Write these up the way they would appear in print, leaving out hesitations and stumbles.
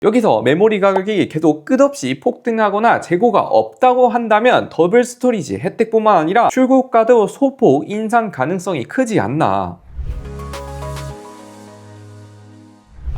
여기서 메모리 가격이 계속 끝없이 폭등하거나 재고가 없다고 한다면 더블 스토리지 혜택뿐만 아니라 출고가도 소폭 인상 가능성이 크지 않나.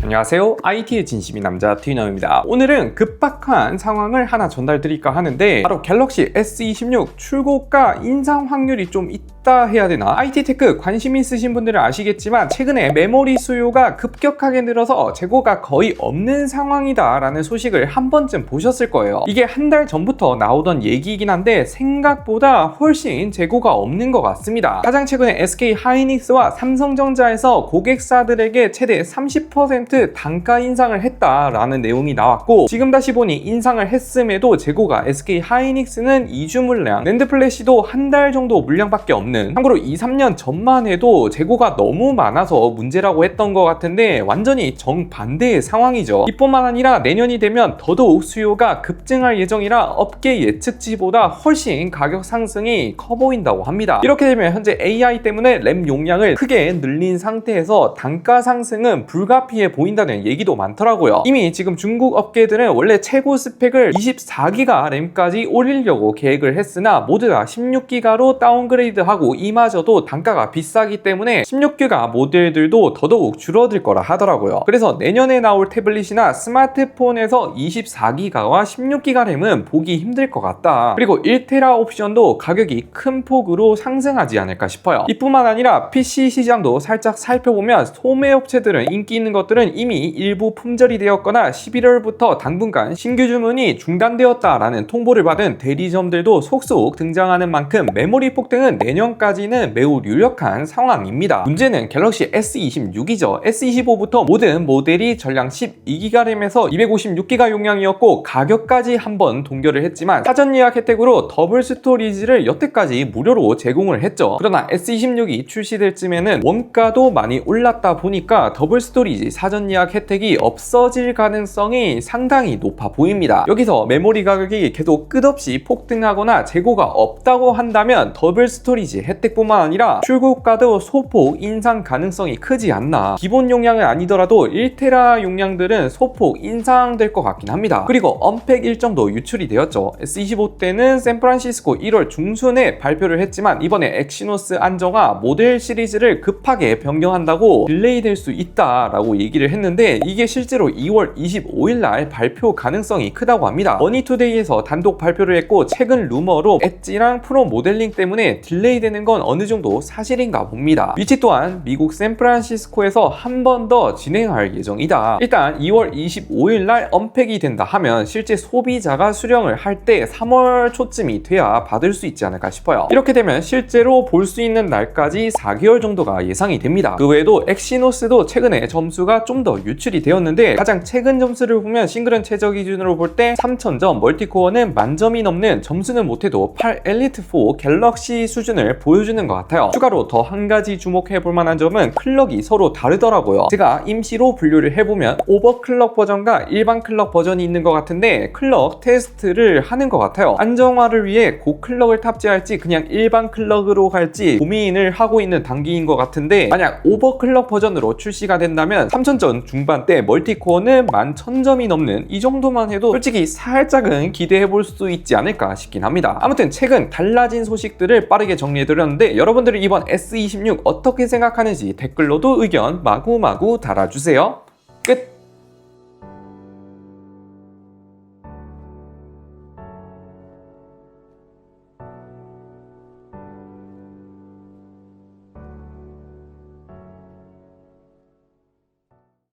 안녕하세요. IT의 진심인 남자 트위너입니다. 오늘은 급박한 상황을 하나 전달드릴까 하는데 바로 갤럭시 S26 출고가 인상 확률이 좀 있다 해야 되나? IT 테크 관심 있으신 분들은 아시겠지만 최근에 메모리 수요가 급격하게 늘어서 재고가 거의 없는 상황이다 라는 소식을 한 번쯤 보셨을 거예요. 이게 한 달 전부터 나오던 얘기이긴 한데 생각보다 훨씬 재고가 없는 것 같습니다. 가장 최근에 SK 하이닉스와 삼성전자에서 고객사들에게 최대 30% 단가 인상을 했다라는 내용이 나왔고, 지금 다시 보니 인상을 했음에도 재고가 SK 하이닉스는 2주 물량, 낸드 플래시도 한 달 정도 물량밖에 없는, 참고로 2-3년 전만 해도 재고가 너무 많아서 문제라고 했던 것 같은데 완전히 정반대의 상황이죠. 이뿐만 아니라 내년이 되면 더더욱 수요가 급증할 예정이라 업계 예측치보다 훨씬 가격 상승이 커 보인다고 합니다. 이렇게 되면 현재 AI 때문에 램 용량을 크게 늘린 상태에서 단가 상승은 불가피해 보인다는 얘기도 많더라고요. 이미 지금 중국 업계들은 원래 최고 스펙을 24기가 램까지 올리려고 계획을 했으나 모두 다 16기가로 다운그레이드하고 이마저도 단가가 비싸기 때문에 16기가 모델들도 더더욱 줄어들 거라 하더라고요. 그래서 내년에 나올 태블릿이나 스마트폰에서 24기가와 16기가 램은 보기 힘들 것 같다. 그리고 1테라 옵션도 가격이 큰 폭으로 상승하지 않을까 싶어요. 이뿐만 아니라 PC 시장도 살짝 살펴보면 소매업체들은 인기 있는 것들은 이미 일부 품절이 되었거나 11월부터 당분간 신규 주문이 중단되었다라는 통보를 받은 대리점들도 속속 등장하는 만큼 메모리 폭등은 내년까지는 매우 유력한 상황입니다. 문제는 갤럭시 S26이죠. S25부터 모든 모델이 전량 12기가 램에서 256기가 용량이었고 가격까지 한번 동결을 했지만 사전 예약 혜택으로 더블 스토리지를 여태까지 무료로 제공을 했죠. 그러나 S26이 출시될 쯤에는 원가도 많이 올랐다 보니까 더블 스토리지 사전 예약 혜택이 없어질 가능성이 상당히 높아 보입니다. 여기서 메모리 가격이 계속 끝없이 폭등하거나 재고가 없다고 한다면 더블 스토리지 혜택뿐만 아니라 출고가도 소폭 인상 가능성이 크지 않나. 기본 용량은 아니더라도 1테라 용량들은 소폭 인상될 것 같긴 합니다. 그리고 언팩 일정도 유출이 되었죠. S25 때는 샌프란시스코 1월 중순에 발표를 했지만 이번에 엑시노스 안정화 모델 시리즈를 급하게 변경한다고 딜레이 될 수 있다라고 얘기를 했는데 이게 실제로 2월 25일 날 발표 가능성이 크다고 합니다. 머니투데이에서 단독 발표를 했고 최근 루머로 엣지랑 프로 모델링 때문에 딜레이 되는 건 어느 정도 사실인가 봅니다. 위치 또한 미국 샌프란시스코에서 한 번 더 진행할 예정이다. 일단 2월 25일 날 언팩이 된다 하면 실제 소비자가 수령을 할 때 3월 초쯤이 돼야 받을 수 있지 않을까 싶어요. 이렇게 되면 실제로 볼 수 있는 날까지 4개월 정도가 예상이 됩니다. 그 외에도 엑시노스도 최근에 점수가 좀 더 유출이 되었는데 가장 최근 점수를 보면 싱글은 최저 기준으로 볼 때 3000점, 멀티코어는 만점이 넘는, 점수는 못해도 8 엘리트4 갤럭시 수준을 보여주는 것 같아요. 추가로 더 한 가지 주목해 볼 만한 점은 클럭이 서로 다르더라고요. 제가 임시로 분류를 해보면 오버클럭 버전과 일반 클럭 버전이 있는 것 같은데 클럭 테스트를 하는 것 같아요. 안정화를 위해 고클럭을 탑재할지 그냥 일반 클럭으로 갈지 고민을 하고 있는 단계인 것 같은데 만약 오버클럭 버전으로 출시가 된다면 3000점 중반대, 멀티코어는 11,000점이 넘는, 이 정도만 해도 솔직히 살짝은 기대해 볼 수 있지 않을까 싶긴 합니다. 아무튼 최근 달라진 소식들을 빠르게 정리해드렸는데 여러분들은 이번 S26 어떻게 생각하는지 댓글로도 의견 마구마구 달아주세요.